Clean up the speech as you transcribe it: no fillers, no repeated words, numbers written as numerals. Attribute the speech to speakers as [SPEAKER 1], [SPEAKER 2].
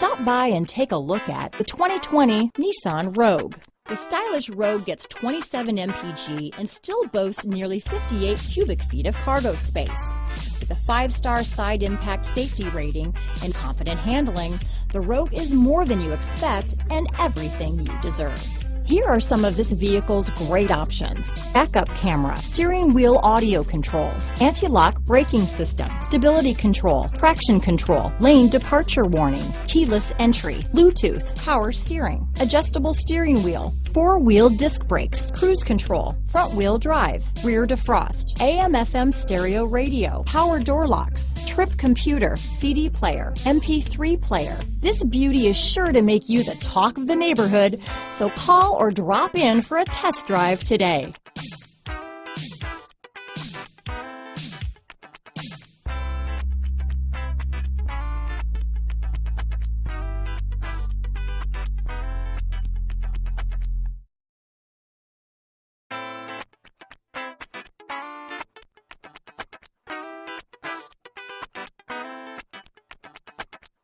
[SPEAKER 1] Stop by and take a look at the 2020 Nissan Rogue. The stylish Rogue gets 27 mpg and still boasts nearly 58 cubic feet of cargo space. With a 5-star side impact safety rating and confident handling, the Rogue is more than you expect and everything you deserve. Here are some of this vehicle's great options: backup camera, steering wheel audio controls, anti-lock braking system, stability control, traction control, lane departure warning, keyless entry, Bluetooth, power steering, adjustable steering wheel, 4-wheel disc brakes, cruise control, front wheel drive, rear defrost, AM/FM stereo radio, power door locks, trip computer, CD player, MP3 player. This beauty is sure to make you the talk of the neighborhood, so call or drop in for a test drive today.